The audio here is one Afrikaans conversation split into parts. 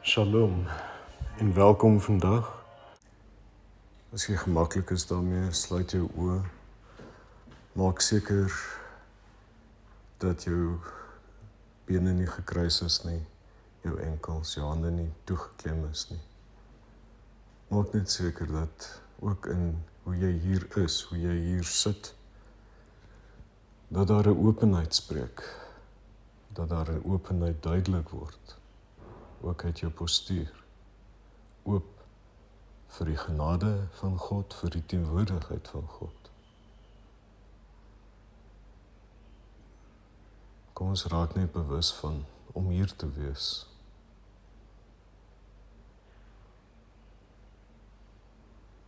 Shalom en welkom vandag. As jy gemaklik is daarmee, sluit jou oë. Maak seker dat jou bene nie gekruis is nie, jou enkels, jou hande nie toegeklem is nie. Maak net seker dat ook in hoe jy hier is, hoe jy hier sit, dat daar 'n openheid spreek, dat daar 'n openheid duidelik word, ook uit jou postuur, oop vir die genade van God, vir die teenwoordigheid van God. Kom ons raak net bewus van om hier te wees.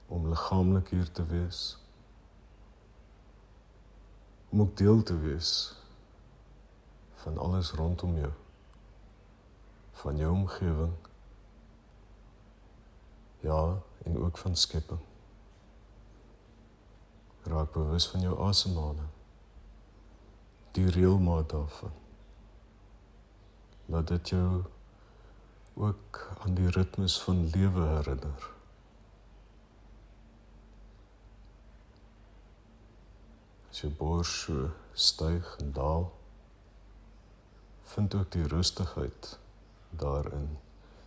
Om liggaamlik hier te wees. Om ook deel te wees van alles rondom jou. Van jou omgewing. Ja, en ook van skepping. Raak bewus van jou asemhaling. Die reëlmaat daarvan. Laat dit jou ook aan die ritmes van lewe herinner. As jou bors so styg en daal, vind ook die rustigheid daarin,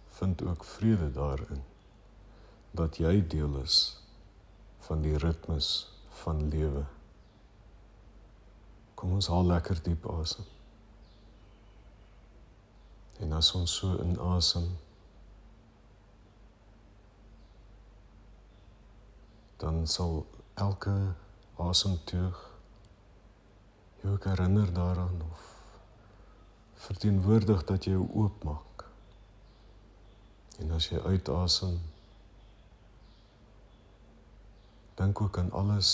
vind ook vrede daarin, dat jy deel is van die ritmes van lewe. Kom ons haal lekker diep asem. En as ons so inasem, dan sal elke asemteug jou ook herinner daaraan of verteenwoordig dat jy jou oopmaak. En as jy uitasem, dink ook aan alles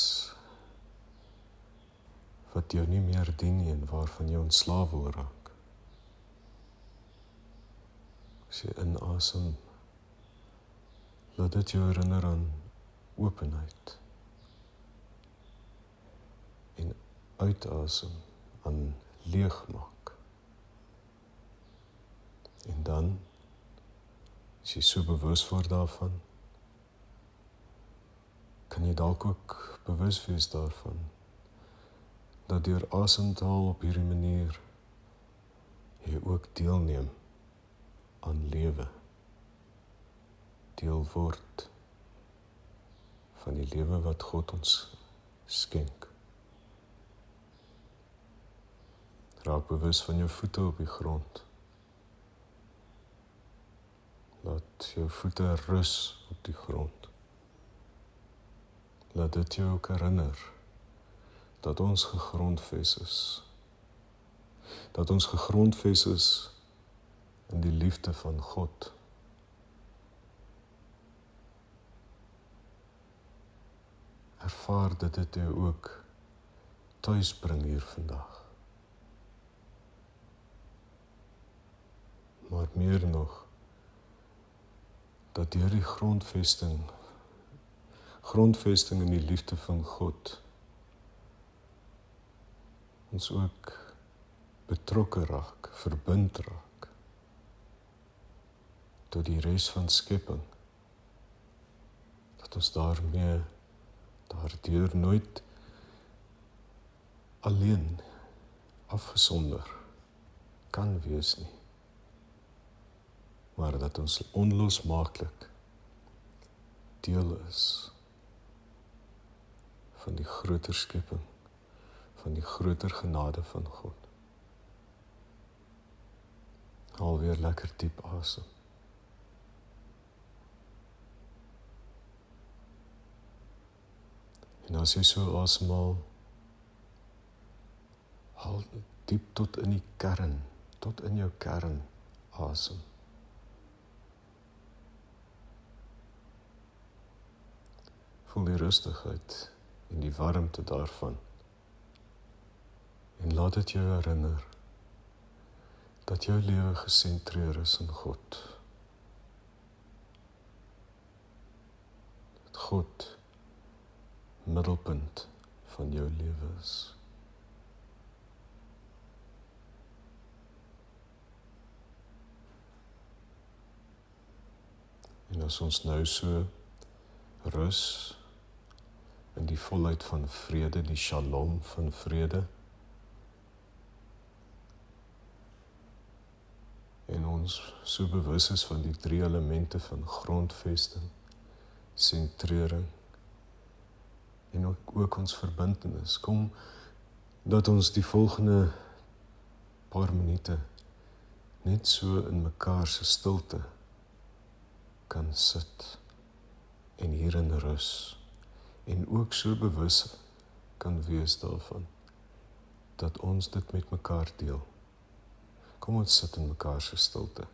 wat jou nie meer dien nie en waarvan jy ontslaaf wil raak. As jy inasem, laat dit jou herinner aan openheid. En uitasem aan leegmaak. En dan, as jy so bewus word daarvan, kan jy dalk ook bewus wees daarvan, dat deur asem te haal op hierdie manier, jy ook deelneem aan lewe. Deel word van die lewe wat God ons skenk. Raak bewus van jou voete op die grond. Laat jou voete rus op die grond. Laat dit jou ook herinner dat ons gegrondves is. Dat ons gegrondves is in die liefde van God. Ervaar dat dit jou ook tuis bring hier vandag. Maar meer nog, dat deur die grondvesting in die liefde van God, ons ook betrokke raak, verbind raak, tot die res van skepping, dat ons daardeur nooit alleen, afgesonder kan wees nie, maar dat ons onlosmaaklik deel is van die groter skepping, van die groter genade van God. Haal weer lekker diep asem. En as jy so asemhaal, haal diep tot in die kern, tot in jou kern asem. Voel die rustigheid en die warmte daarvan. En laat dit jou herinner dat jou lewe gesentreer is in God. Dat God middelpunt van jou lewe is. as ons nou so rus in die volheid van vrede, die shalom van vrede, en ons so bewus is van die 3 elemente van grondvesting, sentrering en ook ons verbintenis. Kom dat ons die volgende paar minute net so in mekaar se stilte kan sit en hierin rus en ook so bewus kan wees daarvan dat ons dit met mekaar deel. Kom ons sit in mekaar se stilte.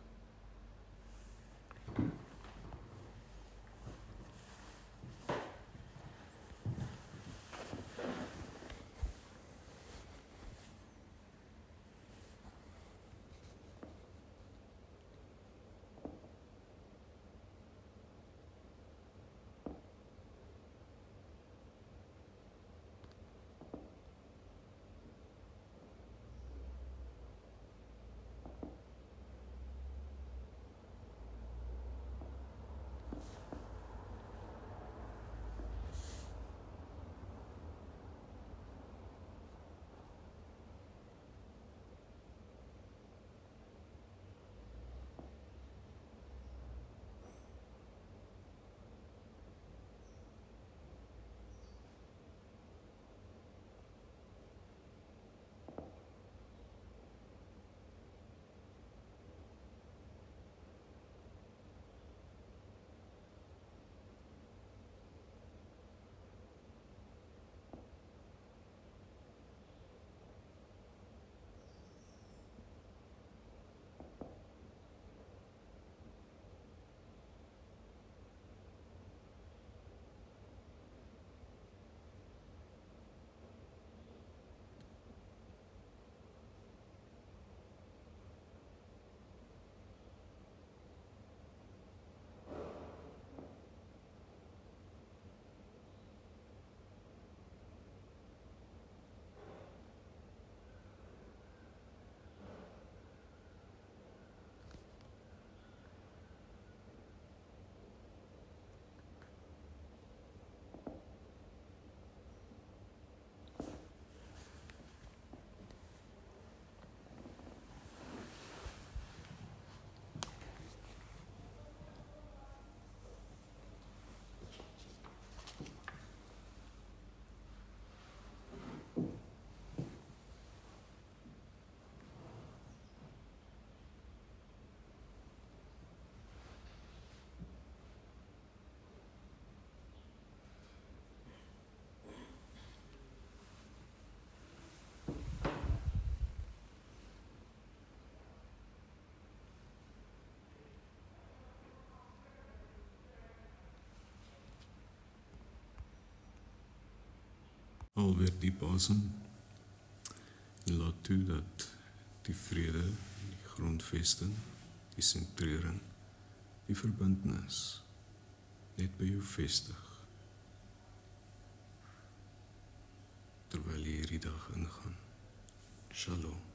Alweer diep asem en laat toe dat die vrede, die grondvesting, die sentrering, die verbintenis net by jou vestig, terwyl jy hierdie dag ingaan. Shalom.